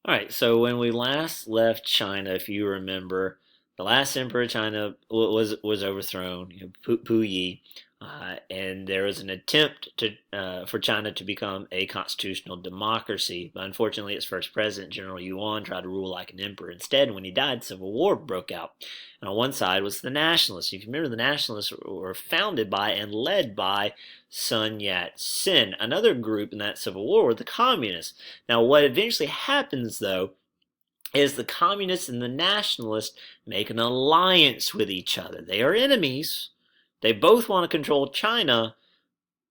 All right, so when we last left China, if you remember, the last emperor of China was overthrown, Pu Yi, and there was an attempt for China to become a constitutional democracy. But unfortunately, its first president, General Yuan, tried to rule like an emperor instead. And when he died, civil war broke out. And on one side was the nationalists. You can remember the nationalists were founded by and led by Sun Yat-sen. Another group in that civil war were the communists. Now, what eventually happens, though, is the communists and the nationalists make an alliance with each other. They are enemies. They both want to control China,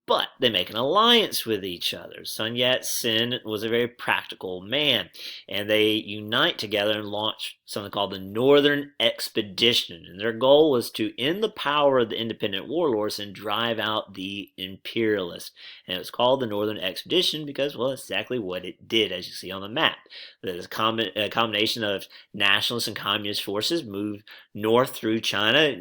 but they make an alliance with each other. Sun Yat-sen was a very practical man, and they unite together and launch something called the Northern Expedition. And their goal was to end the power of the independent warlords and drive out the imperialists. And it was called the Northern Expedition because, well, exactly what it did, as you see on the map. There's a combination of nationalist and communist forces moved north through China,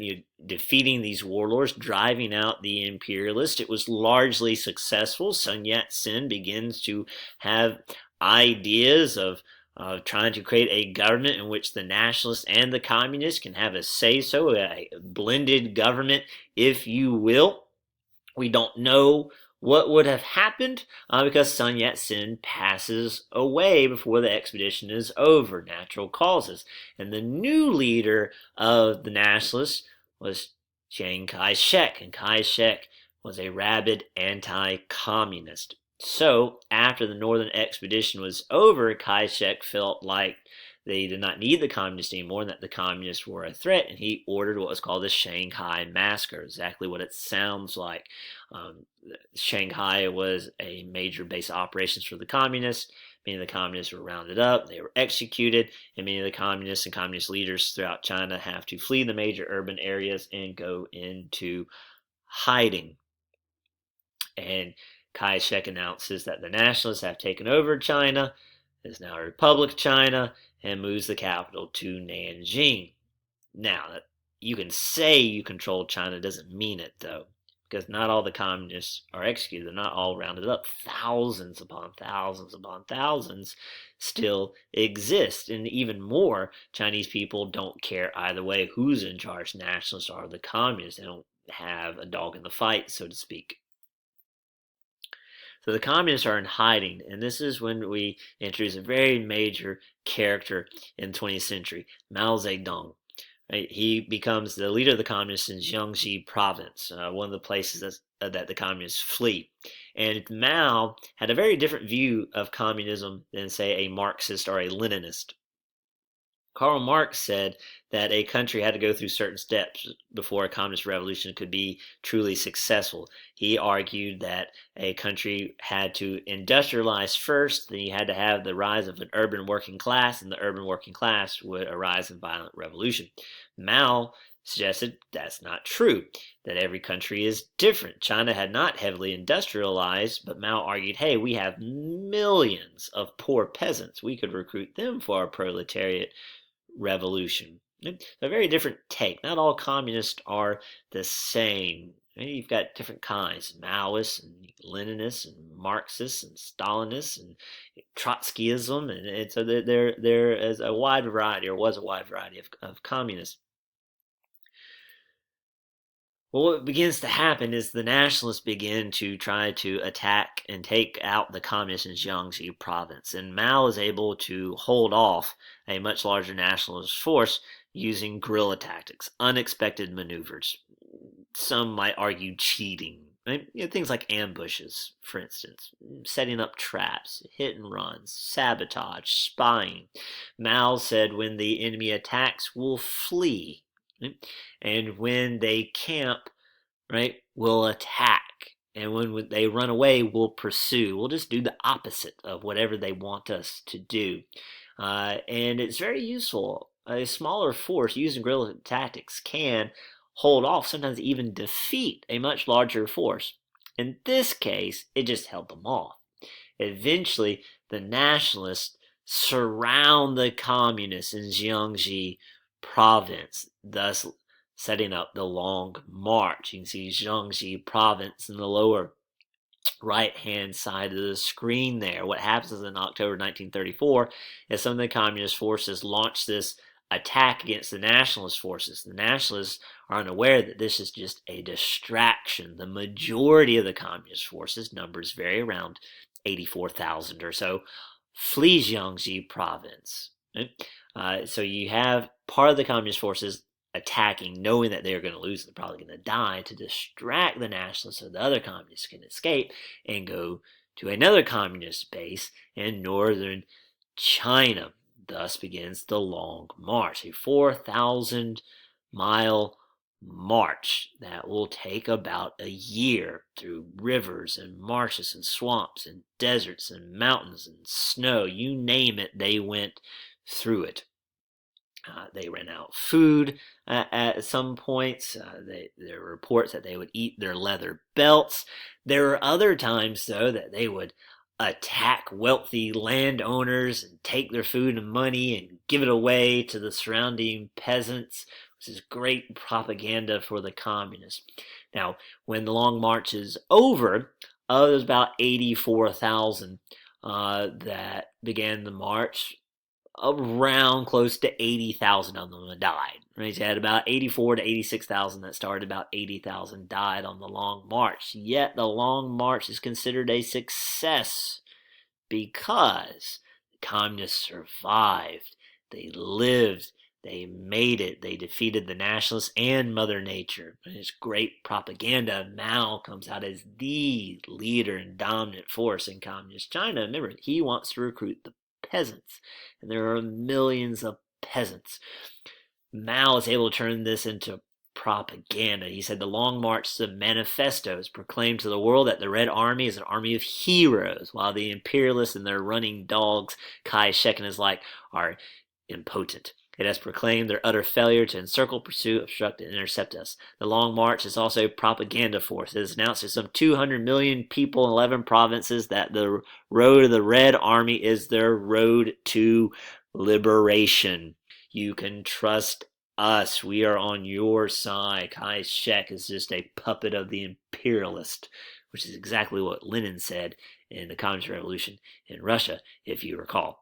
defeating these warlords, driving out the imperialists. It was largely successful. Sun Yat-sen begins to have ideas of trying to create a government in which the nationalists and the communists can have a say-so, a blended government, if you will. We don't know what would have happened because Sun Yat-sen passes away before the expedition is over, natural causes. And the new leader of the nationalists was Chiang Kai-shek, and Kai-shek was a rabid anti-communist. So, after the Northern Expedition was over, Kai-shek felt like they did not need the communists anymore and that the communists were a threat, and he ordered what was called the Shanghai Massacre, exactly what it sounds like. Shanghai was a major base of operations for the communists. Many of the communists were rounded up, they were executed, and many of the communists and communist leaders throughout China have to flee the major urban areas and go into hiding. And Kai-shek announces that the nationalists have taken over China, is now a Republic of China, and moves the capital to Nanjing. Now, you can say you control China, doesn't mean it, though, because not all the communists are executed. They're not all rounded up. Thousands upon thousands upon thousands still exist. And even more, Chinese people don't care either way who's in charge, nationalists or the communists. They don't have a dog in the fight, so to speak. So the communists are in hiding, and this is when we introduce a very major character in the 20th century, Mao Zedong. Right? He becomes the leader of the communists in Jiangxi province, one of the places that the communists flee. And Mao had a very different view of communism than, say, a Marxist or a Leninist. Karl Marx said that a country had to go through certain steps before a communist revolution could be truly successful. He argued that a country had to industrialize first, then you had to have the rise of an urban working class, and the urban working class would arise in violent revolution. Mao suggested that's not true, that every country is different. China had not heavily industrialized, but Mao argued, hey, we have millions of poor peasants. We could recruit them for our proletariat revolution. It's a very different take. Not all communists are the same. You've got different kinds: Maoists and Leninists and Marxists and Stalinists and Trotskyism, and so there is a wide variety, or was a wide variety of communists. Well, what begins to happen is the nationalists begin to try to attack and take out the communists in Jiangxi province, and Mao is able to hold off a much larger nationalist force using guerrilla tactics, unexpected maneuvers. Some might argue cheating. Right? Things like ambushes, for instance, setting up traps, hit and runs, sabotage, spying. Mao said when the enemy attacks, we'll flee. Right? And when they camp, right, we'll attack. And when they run away, we'll pursue. We'll just do the opposite of whatever they want us to do. And it's very useful. A smaller force using guerrilla tactics can hold off, sometimes even defeat a much larger force. In this case, it just held them off. Eventually, the nationalists surround the communists in Jiangxi province, thus setting up the Long March. You can see Jiangxi province in the lower right-hand side of the screen there. What happens is in October 1934 is some of the communist forces launch this attack against the nationalist forces. The nationalists are unaware that this is just a distraction. The majority of the communist forces, numbers vary, around 84,000 or so, flees Jiangxi province. So you have part of the communist forces attacking, knowing that they're going to lose and they're probably going to die, to distract the nationalists so the other communists can escape and go to another communist base in northern China. Thus begins the Long March, a 4,000-mile march that will take about a year through rivers and marshes and swamps and deserts and mountains and snow. You name it, they went through it. They ran out of food at some points. There were reports that they would eat their leather belts. There were other times, though, that they would attack wealthy landowners and take their food and money and give it away to the surrounding peasants, which is great propaganda for the communists. Now, when the Long March is over, there's about 84,000 that began the march. Around close to 80,000 of them died. Right? You had about 84 to 86,000 that started, about 80,000 died on the Long March. Yet the Long March is considered a success because the communists survived. They lived. They made it. They defeated the nationalists and Mother Nature. And it's great propaganda. Mao comes out as the leader and dominant force in communist China. Remember, he wants to recruit the peasants, and there are millions of peasants. Mao is able to turn this into propaganda. He said the Long March, the manifestos, proclaimed to the world that the Red Army is an army of heroes, while the imperialists and their running dogs, Kai-shek and his like, are impotent. It has proclaimed their utter failure to encircle, pursue, obstruct, and intercept us. The Long March is also a propaganda force. It has announced to some 200 million people in 11 provinces that the road of the Red Army is their road to liberation. You can trust us. We are on your side. Kai-shek is just a puppet of the imperialist, which is exactly what Lenin said in the Communist Revolution in Russia, if you recall.